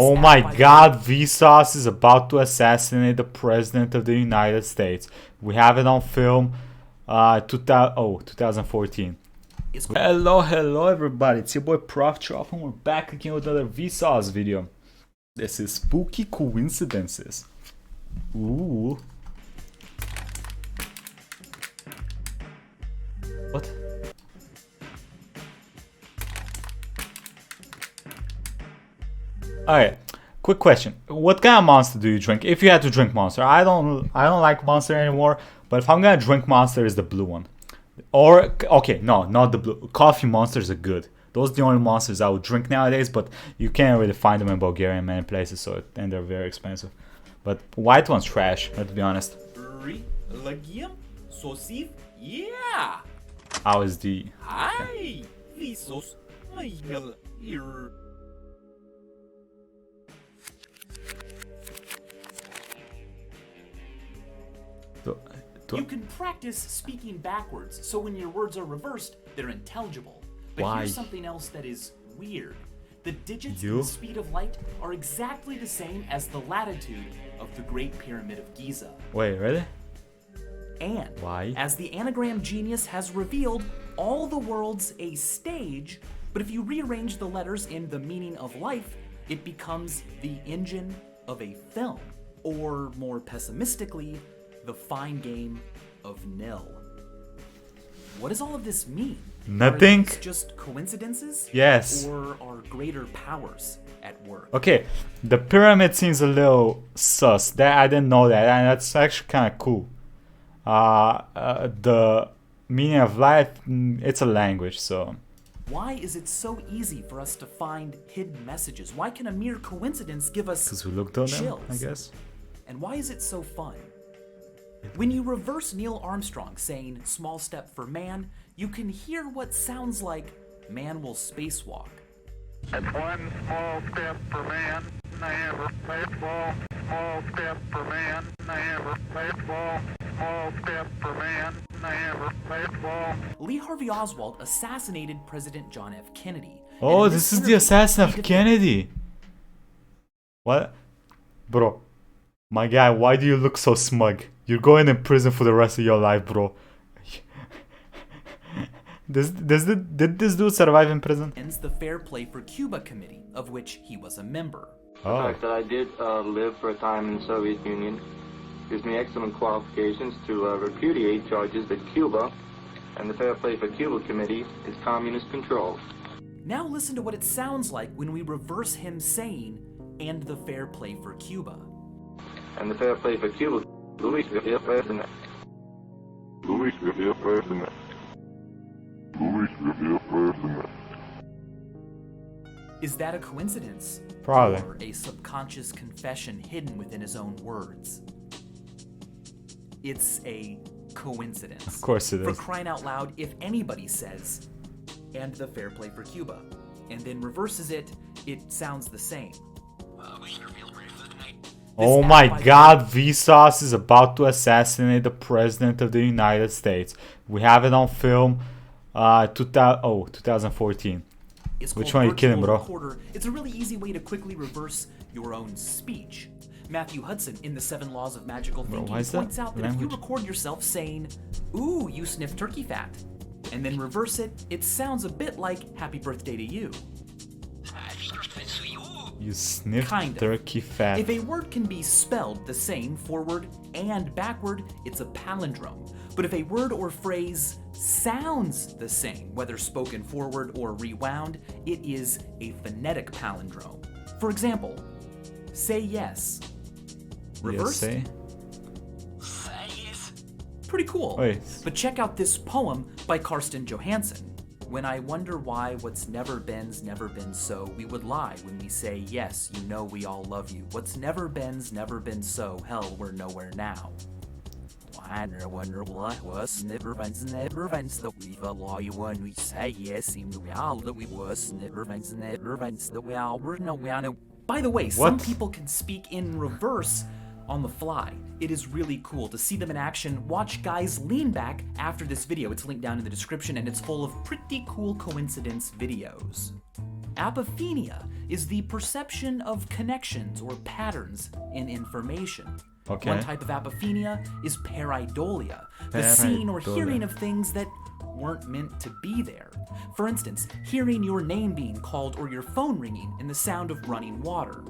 Oh my god, Vsauce is about to assassinate the President of the United States. We have it on film 2014. Hello everybody, it's your boy Proftrof and we're back again with another Vsauce video. This is Spooky Coincidences. Ooh. What? Alright, quick question. What kind of Monster do you drink? If you had to drink Monster. I don't like Monster anymore, but if I'm gonna drink Monster, it's the blue one. Or, okay, no, not the blue. Coffee Monsters are good. Those are the only Monsters I would drink nowadays, but you can't really find them in Bulgaria in many places, and they're very expensive. But white one's trash, let's be honest. Yeah. How is the... Hi. Vsauce. You can practice speaking backwards, so when your words are reversed, they're intelligible. But Why? Here's something else that is weird. The digits in the speed of light are exactly the same as the latitude of the Great Pyramid of Giza. Wait, really? And, why? As the anagram genius has revealed, all the world's a stage, but if you rearrange the letters in the meaning of life, it becomes the engine of a film. Or, more pessimistically, the fine game of nil. What does all of this mean? Nothing. Are these just coincidences? Yes. Or are greater powers at work? Okay, the pyramid seems a little sus. That I didn't know that, and that's actually kind of cool. The meaning of life, it's a language, so. Why is it so easy for us to find hidden messages? Why can a mere coincidence give us Because we looked on them, chills? I guess. And why is it so fun? When you reverse Neil Armstrong saying small step for man, you can hear what sounds like man will spacewalk. That's one small step for man, small step for man, small step for man, Lee Harvey Oswald assassinated President John F. Kennedy. Oh, And in this is the interview, assassin of he Kennedy. What? Bro, my guy, why do you look so smug? You're going in prison for the rest of your life, bro. Did this dude survive in prison? defends the Fair Play for Cuba Committee, of which he was a member. The fact that I did live for a time in the Soviet Union gives me excellent qualifications to repudiate charges that Cuba and the Fair Play for Cuba Committee is communist controlled. Now listen to what it sounds like when we reverse him saying, and the Fair Play for Cuba. And the Fair Play for Cuba, Luis President. Is that a coincidence? Probably. Or a subconscious confession hidden within his own words? It's a coincidence. Of course it For is. crying out loud, if anybody says, and the Fair Play for Cuba, and then reverses it, it sounds the same. Oh my god, Vsauce is about to assassinate the President of the United States. We have it on film 2014. Which one are you kidding, bro? Recorder. It's a really easy way to quickly reverse your own speech. Matthew Hudson in The 7 Laws of Magical Thinking points out that if you record yourself saying, ooh, you sniff turkey fat, and then reverse it, it sounds a bit like happy birthday to you. You sniff Kind of. turkey fat. If a word can be spelled the same forward and backward, it's a palindrome. But if a word or phrase sounds the same, whether spoken forward or rewound, it is a phonetic palindrome. For example, say yes. Reversed? Yes, Pretty cool. Wait. But check out this poem by Karsten Johansson. When I wonder why what's never been's never been so, we would lie when we say, yes, you know we all love you. What's never been's never been so, hell, we're nowhere now. I wonder what was never been's that we lie when we say, yes, seem we all that we was never been's that we all were nowhere now. By the way, some people can speak in reverse on the fly. It is really cool to see them in action. Watch guys lean back after this video. It's linked down in the description and it's full of pretty cool coincidence videos. Apophenia is the perception of connections or patterns in information. Okay. One type of apophenia is pareidolia, the seeing or hearing of things that weren't meant to be there. For instance, hearing your name being called or your phone ringing in the sound of running water,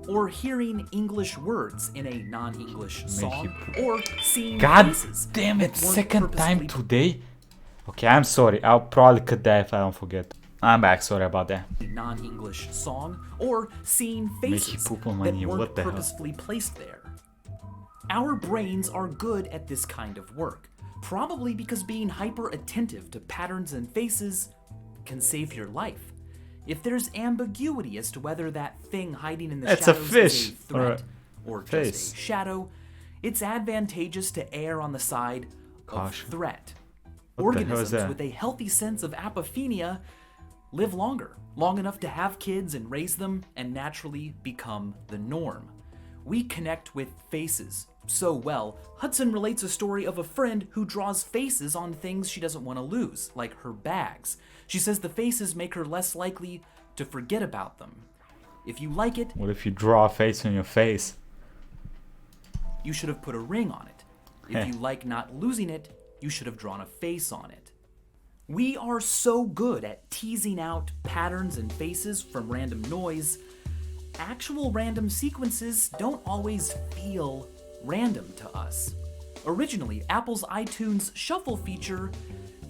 or hearing English words in a non-English song, or seeing God faces. damn it, that weren't second time purposely today. Okay, I'm sorry. I'll probably cut that if I don't forget. I'm back, sorry about that. non-English song, or seeing faces poop on my that knee, weren't what the hell? purposefully placed there. Our brains are good at this kind of work, probably because being hyper-attentive to patterns and faces can save your life. If there's ambiguity as to whether that thing hiding in the It's a shadows fish is a threat or face. just a shadow, it's advantageous to err on the side Caution. of threat. What the hell is Organisms that? with a healthy sense of apophenia live longer, long enough to have kids and raise them and naturally become the norm. We connect with faces so well. Hudson relates a story of a friend who draws faces on things she doesn't want to lose, like her bags. She says the faces make her less likely to forget about them. If you like it, What if you draw a face on your face? you should have put a ring on it. If you like not losing it, you should have drawn a face on it. We are so good at teasing out patterns and faces from random noise. Actual random sequences don't always feel random to us. Originally, Apple's iTunes Shuffle feature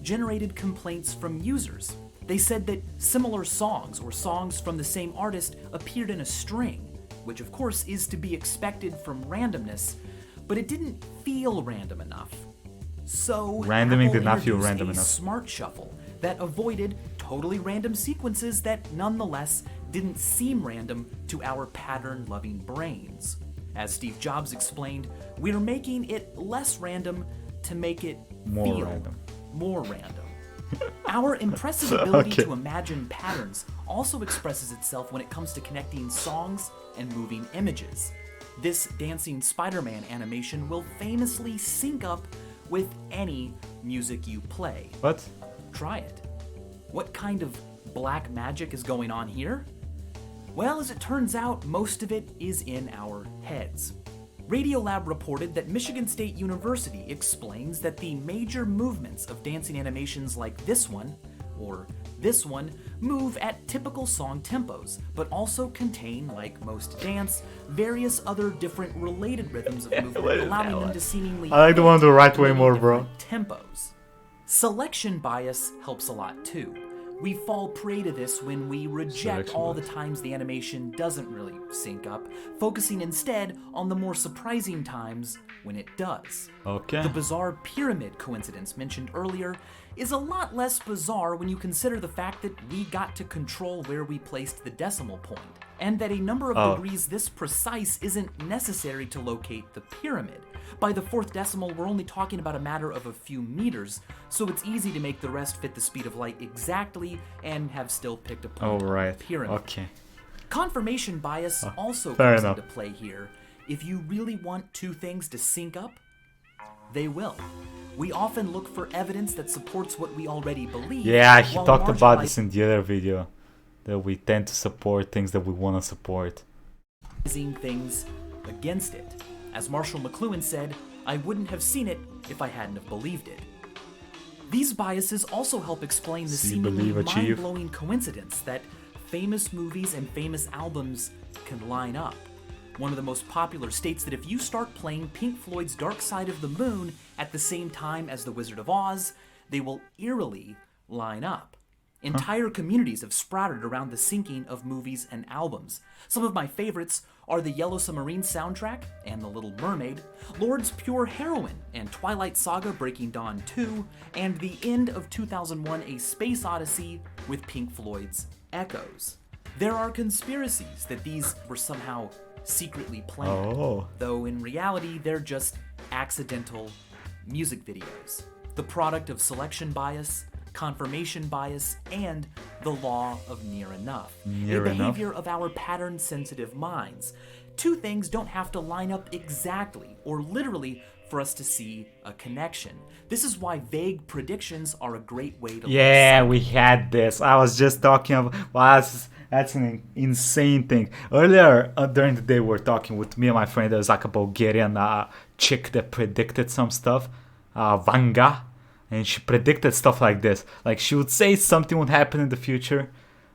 generated complaints from users. They said that similar songs or songs from the same artist appeared in a string, which of course is to be expected from randomness, but it didn't feel random enough. So Randoming Apple did not feel introduced random a enough. smart shuffle that avoided totally random sequences that nonetheless didn't seem random to our pattern-loving brains. As Steve Jobs explained, we're making it less random to make it More feel random. more random. Our impressive ability Okay. to imagine patterns also expresses itself when it comes to connecting songs and moving images. This dancing SpiderMan animation will famously sync up with any music you play. What? Try it. What kind of black magic is going on here? Well, as it turns out, most of it is in our heads. Radiolab reported that Michigan State University explains that the major movements of dancing animations like this one, or this one, move at typical song tempos, but also contain, like most dance, various other different related rhythms of movement, allowing them to seemingly I like the one on the right way many more, bro. different tempos. Selection bias helps a lot too. We fall prey to this when we reject Selection all bias. the times the animation doesn't really sync up, focusing instead on the more surprising times when it does. Okay. The bizarre pyramid coincidence mentioned earlier is a lot less bizarre when you consider the fact that we got to control where we placed the decimal point, and that a number of degrees this precise isn't necessary to locate the pyramid. By the fourth decimal, we're only talking about a matter of a few meters, so it's easy to make the rest fit the speed of light exactly and have still picked a point on Alright. the pyramid. Okay. Confirmation bias also fair comes enough. into play here. If you really want two things to sync up, they will. We often look for evidence that supports what we already believe. Yeah, he while talked about this marginalizing in the other video. That we tend to support things that we want to support. things against it. As Marshall McLuhan said, I wouldn't have seen it if I hadn't have believed it. These biases also help explain the See, seemingly believe, achieve. mind-blowing coincidence that famous movies and famous albums can line up. One of the most popular states that if you start playing Pink Floyd's Dark Side of the Moon at the same time as The Wizard of Oz, they will eerily line up. Entire communities have sprouted around the syncing of movies and albums. Some of my favorites are the Yellow Submarine soundtrack and The Little Mermaid, Lord's Pure Heroine and Twilight Saga Breaking Dawn 2, and the end of 2001 A Space Odyssey with Pink Floyd's Echoes. There are conspiracies that these were somehow secretly planned, Oh. though in reality they're just accidental music videos, the product of selection bias confirmation bias, and the law of near enough. Near a enough? behavior of our pattern-sensitive minds. Two things don't have to line up exactly or literally for us to see a connection. This is why vague predictions are a great way to Yeah, learn we had this. I was just talking about. Wow, that's an insane thing. Earlier during the day, we were talking with me and my friend. There was like a Bulgarian chick that predicted some stuff, Vanga, and she predicted stuff like this. Like she would say something would happen in the future,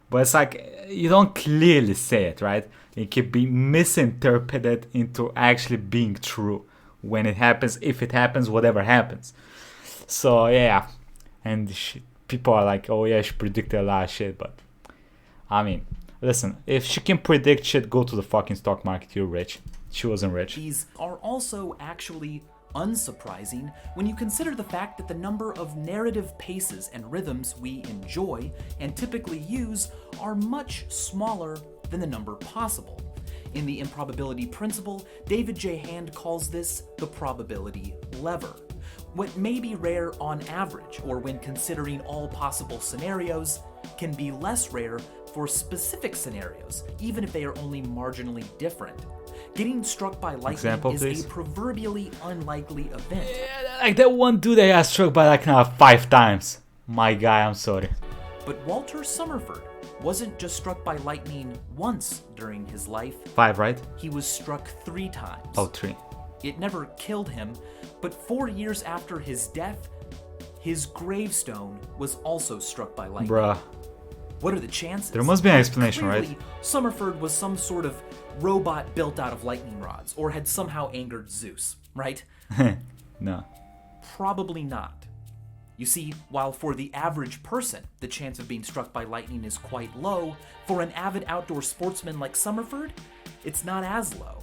but it's like you don't clearly say it, right? It can be misinterpreted into actually being true when it happens, if it happens, whatever happens. So yeah, and people are like, oh yeah, she predicted a lot of shit, but I mean, listen, if she can predict shit, go to the fucking stock market, you're rich. She wasn't rich. These are also actually unsurprising when you consider the fact that the number of narrative paces and rhythms we enjoy and typically use are much smaller than the number possible. In the improbability principle, David J. Hand calls this the probability lever. What may be rare on average, or when considering all possible scenarios, can be less rare for specific scenarios, even if they are only marginally different. Getting struck by lightning Example, is please. a proverbially unlikely event. Like that one dude that got struck by like 5 times. My guy, I'm sorry. But Walter Summerford wasn't just struck by lightning once during his life. 5, right? He was struck 3 times. Oh, 3. It never killed him, but 4 years after his death, his gravestone was also struck by lightning. Bruh. What are the chances? There must be an explanation, Clearly, right? Summerford was some sort of robot built out of lightning rods, or had somehow angered Zeus, right? No. Probably not. You see, while for the average person, the chance of being struck by lightning is quite low, for an avid outdoor sportsman like Summerford, it's not as low.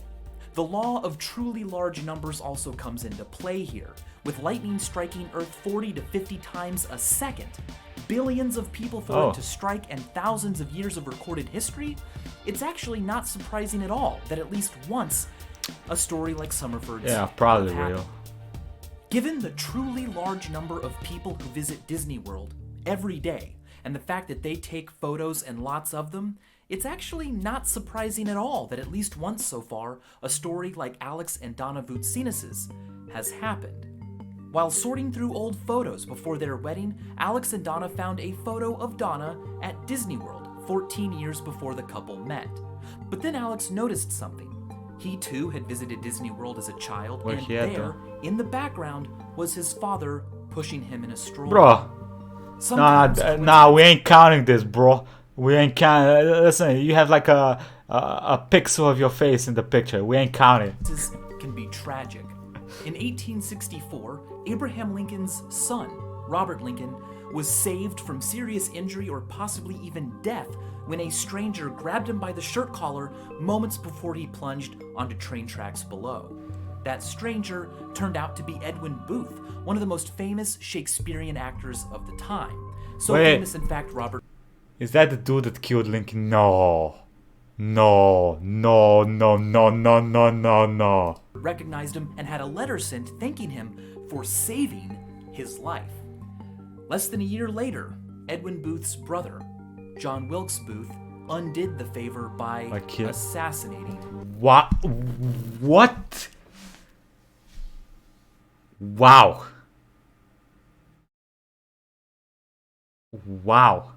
The law of truly large numbers also comes into play here, with lightning striking Earth 40 to 50 times a second. Billions of people for it to strike and thousands of years of recorded history, it's actually not surprising at all that at least once a story like Summerford's Yeah, probably will happen. real. Given the truly large number of people who visit Disney World every day, and the fact that they take photos and lots of them, it's actually not surprising at all that at least once so far, a story like Alex and Donna Vsauce's has happened. While sorting through old photos before their wedding, Alex and Donna found a photo of Donna at Disney World 14 years before the couple met. But then Alex noticed something. He too had visited Disney World as a child, Where and he at, there, in the background, was his father pushing him in a stroller. Bro. Sometimes Nah, we ain't counting this, bro. We ain't counting. Listen, you have like a pixel of your face in the picture. We ain't counting. coincidences can be tragic. In 1864, Abraham Lincoln's son, Robert Lincoln, was saved from serious injury or possibly even death when a stranger grabbed him by the shirt collar moments before he plunged onto train tracks below. That stranger turned out to be Edwin Booth, one of the most famous Shakespearean actors of the time. So Wait. famous, in fact, Robert Is that the dude that killed Lincoln? No. No. No, no, no, no, no, no, no. recognized him and had a letter sent thanking him for saving his life. Less than a year later, Edwin Booth's brother, John Wilkes Booth, undid the favor by assassinating him. What? What? Wow. Wow.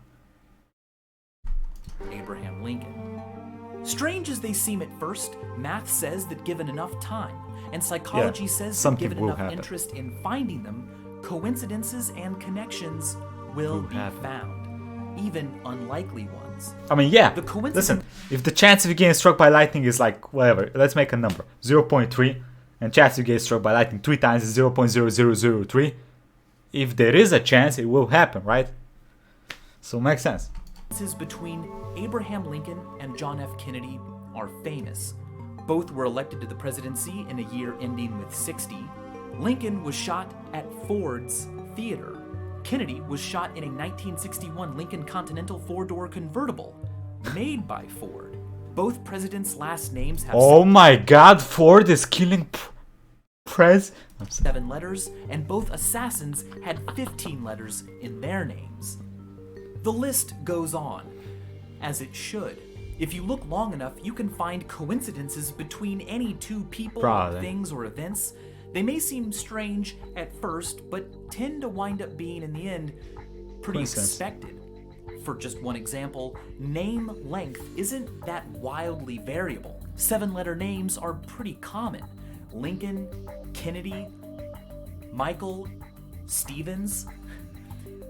Abraham Lincoln. Strange as they seem at first, math says that given enough time, and psychology says that something given will enough happen. interest in finding them, coincidences and connections will be happen. found, even unlikely ones. I mean, yeah. The coincidence- Listen, if the chance of you getting struck by lightning is like, whatever, let's make a number, 0.3, and chance of you getting struck by lightning 3 times is 0.0003, if there is a chance, it will happen, right? So it makes sense. Differences between Abraham Lincoln and John F. Kennedy are famous. Both were elected to the presidency in a year ending with 60. Lincoln was shot at Ford's Theater. Kennedy was shot in a 1961 Lincoln Continental 4-door convertible made by Ford. Both presidents' last names have Oh my god, Ford is killing Prez. 7 letters, and both assassins had 15 letters in their names. The list goes on, as it should. If you look long enough, you can find coincidences between any two people, Probably. things, or events. They may seem strange at first, but tend to wind up being, in the end, pretty Coincidence. expected. For just one example, name length isn't that wildly variable. 7-letter names are pretty common. Lincoln, Kennedy, Michael, Stevens.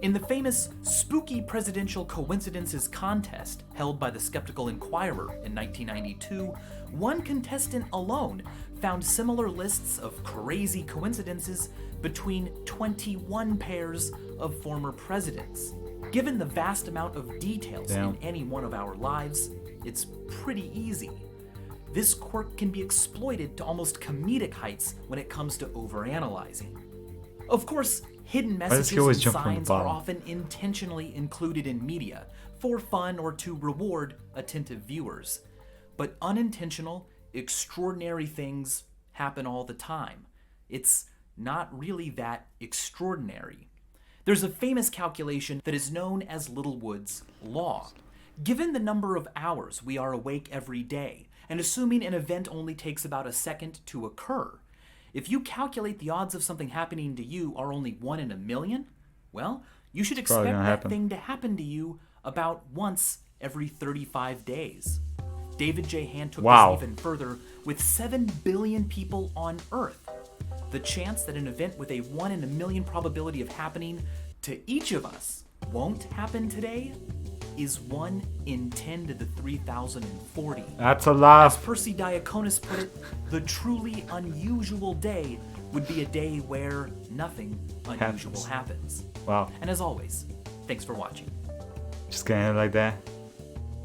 In the famous Spooky Presidential Coincidences contest held by the Skeptical Inquirer in 1992, one contestant alone found similar lists of crazy coincidences between 21 pairs of former presidents. Given the vast amount of details in any one of our lives, it's pretty easy. This quirk can be exploited to almost comedic heights when it comes to overanalyzing. Of course, hidden messages and signs are often intentionally included in media for fun or to reward attentive viewers. But unintentional, extraordinary things happen all the time. It's not really that extraordinary. There's a famous calculation that is known as Littlewoods Law. Given the number of hours we are awake every day, and assuming an event only takes about a second to occur, if you calculate the odds of something happening to you are only 1 in a million, well, you should expect that thing to happen to you about once every 35 days. David J. Hand took this even further. With 7 billion people on Earth, the chance that an event with a 1 in a million probability of happening to each of us won't happen today is 1 in 10 to the 3,040. That's a lot. As Percy Diaconus put it, the truly unusual day would be a day where nothing unusual happens. Wow. And as always, thanks for watching. Just getting it like that.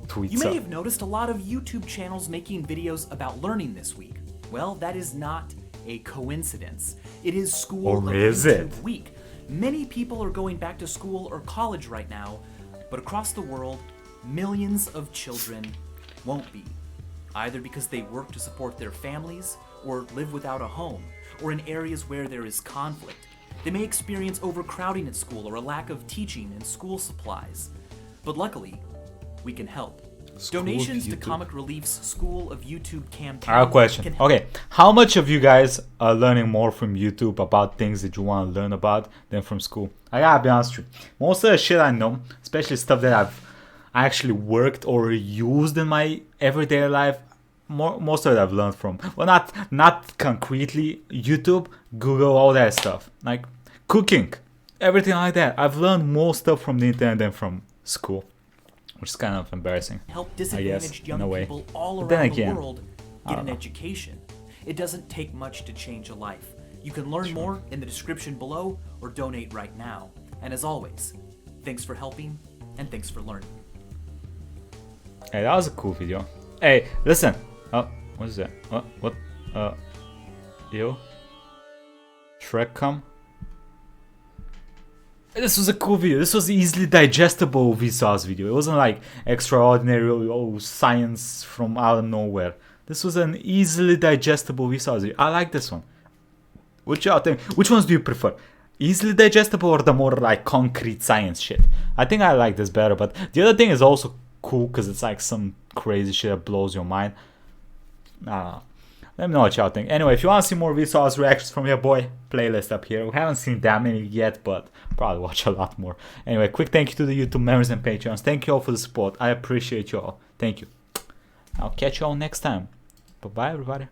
Tweets You may up. have noticed a lot of YouTube channels making videos about learning this week. Well, that is not a coincidence. It is School Or of is YouTube it? Week. Many people are going back to school or college right now, but across the world, millions of children won't be. Either because they work to support their families, or live without a home, or in areas where there is conflict. They may experience overcrowding at school or a lack of teaching and school supplies. But luckily, we can help. Donations to Comic Relief's School of YouTube campaign. I have a question. Okay, how much of you guys are learning more from YouTube about things that you want to learn about than from school? I gotta be honest with you. Most of the shit I know, especially stuff that I've actually worked or used in my everyday life, most of it I've learned from. Well, not concretely YouTube, Google, all that stuff. Like cooking, everything like that. I've learned more stuff from the internet than from school. Which is kind of embarrassing. Help disadvantaged young people all But then around again, the world get an education. It doesn't take much to change a life. You can learn more in the description below or donate right now. And as always, thanks for helping and thanks for learning. Hey, that was a cool video. Hey, listen. Oh, what is that? What? Yo? Shrek come? This was a cool video. This was easily digestible Vsauce video. It wasn't like extraordinary science from out of nowhere. This was an easily digestible Vsauce video. I like this one. What y'all think? Which ones do you prefer? Easily digestible or the more like concrete science shit? I think I like this better, but the other thing is also cool because it's like some crazy shit that blows your mind. I don't know. Let me know what y'all think. Anyway, if you want to see more Vsauce reactions from your boy, playlist up here. We haven't seen that many yet, but probably watch a lot more. Anyway, quick thank you to the YouTube members and Patreons. Thank you all for the support. I appreciate you all. Thank you. I'll catch you all next time. Bye-bye, everybody.